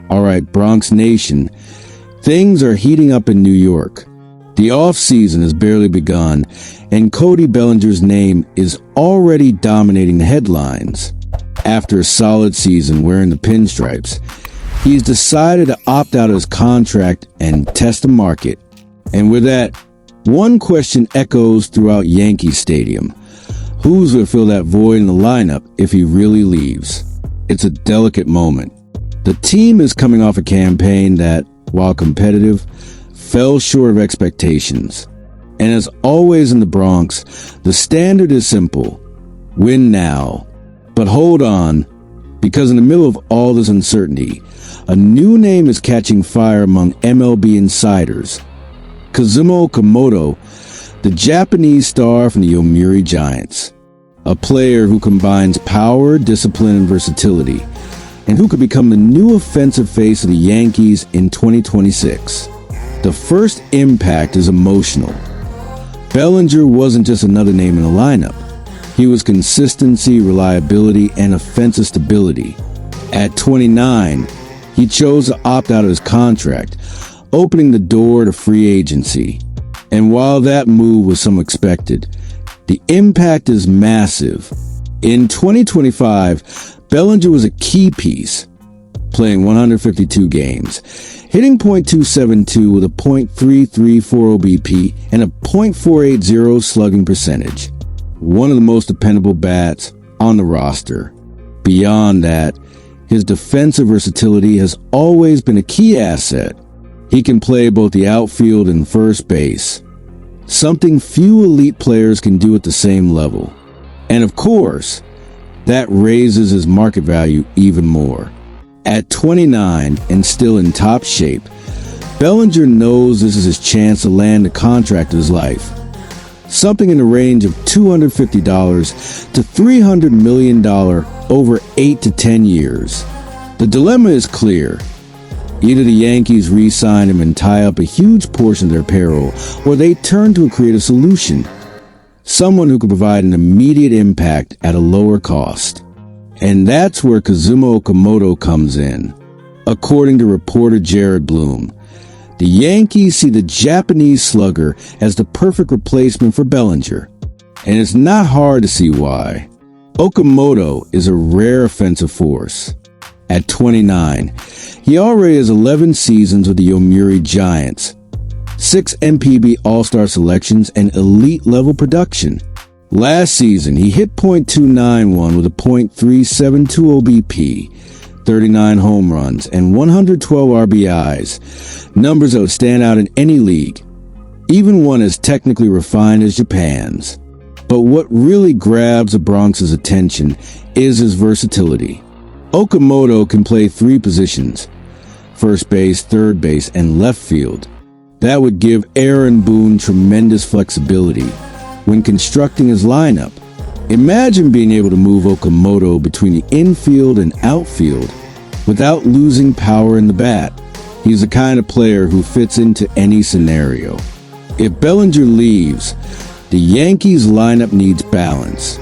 All right, Bronx Nation, things are heating up in New York. The off-season has barely begun, and Cody Bellinger's name is already dominating the headlines. After a solid season wearing the pinstripes, he's decided to opt out of his contract and test the market. And with that, one question echoes throughout Yankee Stadium. Who's going to fill that void in the lineup if he really leaves? It's a delicate moment. The team is coming off a campaign that, while competitive, fell short of expectations. And as always in the Bronx, the standard is simple: win now. But hold on, because in the middle of all this uncertainty, a new name is catching fire among MLB insiders. Kazumo Okamoto, the Japanese star from the Yomiuri Giants. A player who combines power, discipline, and versatility, and who could become the new offensive face of the Yankees in 2026. The first impact is emotional. Bellinger wasn't just another name in the lineup. He was consistency, reliability, and offensive stability. At 29, he chose to opt out of his contract, opening the door to free agency. And while that move was somewhat expected, the impact is massive. In 2025, Bellinger was a key piece, playing 152 games, hitting .272 with a .334 OBP and a .480 slugging percentage. One of the most dependable bats on the roster. Beyond that, his defensive versatility has always been a key asset. He can play both the outfield and first base, something few elite players can do at the same level. And of course, that raises his market value even more. At 29 and still in top shape, Bellinger knows this is his chance to land the contract of his life. Something in the range of $250 to $300 million over 8 to 10 years. The dilemma is clear. Either the Yankees re-sign him and tie up a huge portion of their payroll, or they turn to a creative solution. Someone who could provide an immediate impact at a lower cost. And that's where Kazumo Okamoto comes in. According to reporter Jared Bloom, the Yankees see the Japanese slugger as the perfect replacement for Bellinger. And it's not hard to see why. Okamoto is a rare offensive force. At 29, he already has 11 seasons with the Yomiuri Giants, 6 MPB All-Star selections, and elite-level production. Last season, he hit .291 with a .372 OBP, 39 home runs, and 112 RBIs, numbers that would stand out in any league, even one as technically refined as Japan's. But what really grabs the Bronx's attention is his versatility. Okamoto can play 3 positions: first base, third base, and left field. That would give Aaron Boone tremendous flexibility when constructing his lineup. Imagine being able to move Okamoto between the infield and outfield without losing power in the bat. He's the kind of player who fits into any scenario. If Bellinger leaves, the Yankees lineup needs balance.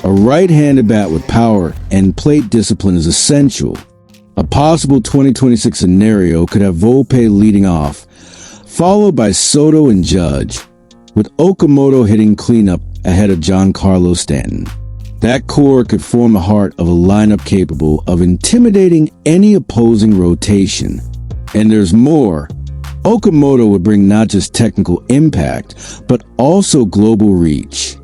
A right-handed bat with power and plate discipline is essential. A possible 2026 scenario could have Volpe leading off, followed by Soto and Judge, with Okamoto hitting cleanup ahead of Giancarlo Stanton. That core could form the heart of a lineup capable of intimidating any opposing rotation. And there's more. Okamoto would bring not just technical impact, but also global reach.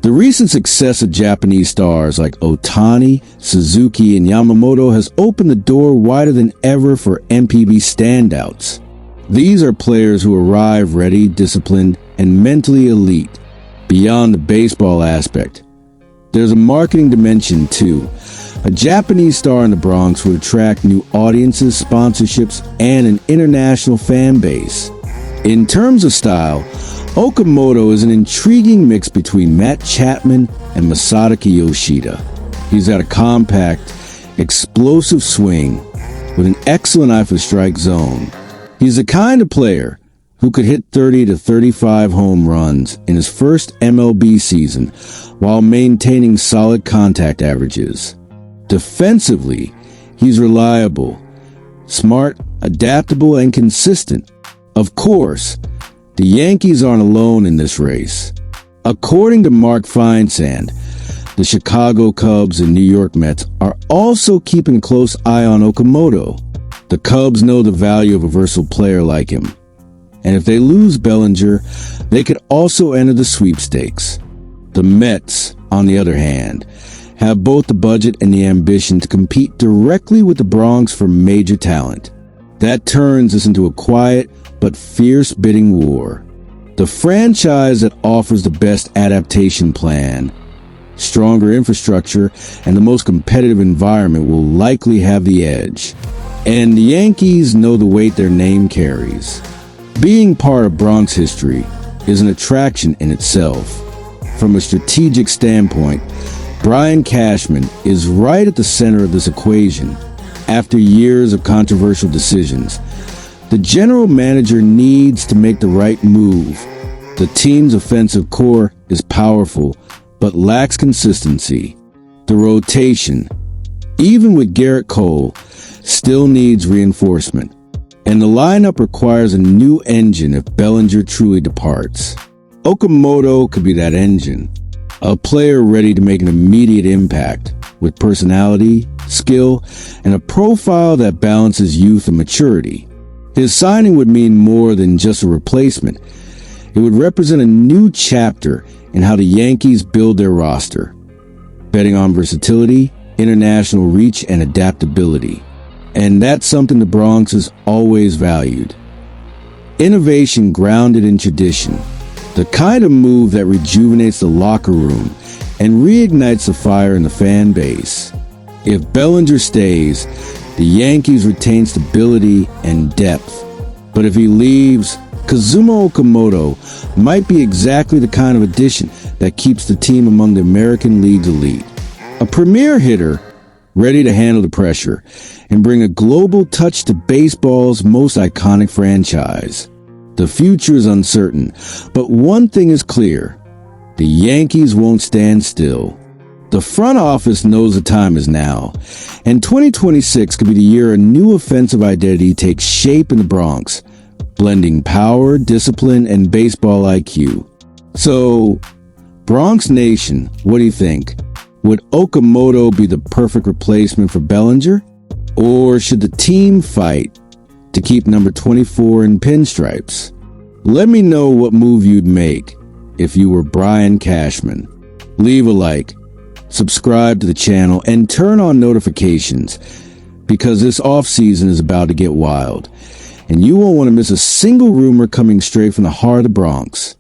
The recent success of Japanese stars like Ohtani, Suzuki, and Yamamoto has opened the door wider than ever for MPB standouts. These are players who arrive ready, disciplined, and mentally elite. Beyond the baseball aspect, there's a marketing dimension too. A Japanese star in the Bronx would attract new audiences, sponsorships, and an international fan base. In terms of style, Okamoto is an intriguing mix between Matt Chapman and Masataka Yoshida. He's got a compact, explosive swing with an excellent eye for the strike zone. He's the kind of player who could hit 30 to 35 home runs in his first MLB season while maintaining solid contact averages. Defensively, he's reliable, smart, adaptable, and consistent. Of course, the Yankees aren't alone in this race. According to Mark Feinsand, the Chicago Cubs and New York Mets are also keeping a close eye on Okamoto. The Cubs know the value of a versatile player like him. And if they lose Bellinger, they could also enter the sweepstakes. The Mets, on the other hand, have both the budget and the ambition to compete directly with the Bronx for major talent. That turns this into a quiet but fierce bidding war. The franchise that offers the best adaptation plan, stronger infrastructure, and the most competitive environment will likely have the edge. And the Yankees know the weight their name carries. Being part of Bronx history is an attraction in itself. From a strategic standpoint, Brian Cashman is right at the center of this equation. After years of controversial decisions, the general manager needs to make the right move. The team's offensive core is powerful, but lacks consistency. The rotation, even with Garrett Cole, still needs reinforcement. And the lineup requires a new engine if Bellinger truly departs. Okamoto could be that engine. A player ready to make an immediate impact, with personality, skill, and a profile that balances youth and maturity. His signing would mean more than just a replacement. It would represent a new chapter in how the Yankees build their roster, betting on versatility, international reach, and adaptability. And that's something the Bronx has always valued. Innovation grounded in tradition. The kind of move that rejuvenates the locker room and reignites the fire in the fan base. If Bellinger stays, the Yankees retain stability and depth. But if he leaves, Kazumo Okamoto might be exactly the kind of addition that keeps the team among the American League's elite. A premier hitter ready to handle the pressure and bring a global touch to baseball's most iconic franchise. The future is uncertain, but one thing is clear. The Yankees won't stand still. The front office knows the time is now, and 2026 could be the year a new offensive identity takes shape in the Bronx, blending power, discipline, and baseball IQ. So, Bronx Nation, what do you think? Would Okamoto be the perfect replacement for Bellinger? Or should the team fight to keep number 24 in pinstripes? Let me know what move you'd make if you were Brian Cashman. Leave a like, subscribe to the channel, and turn on notifications because this offseason is about to get wild, and you won't want to miss a single rumor coming straight from the heart of the Bronx.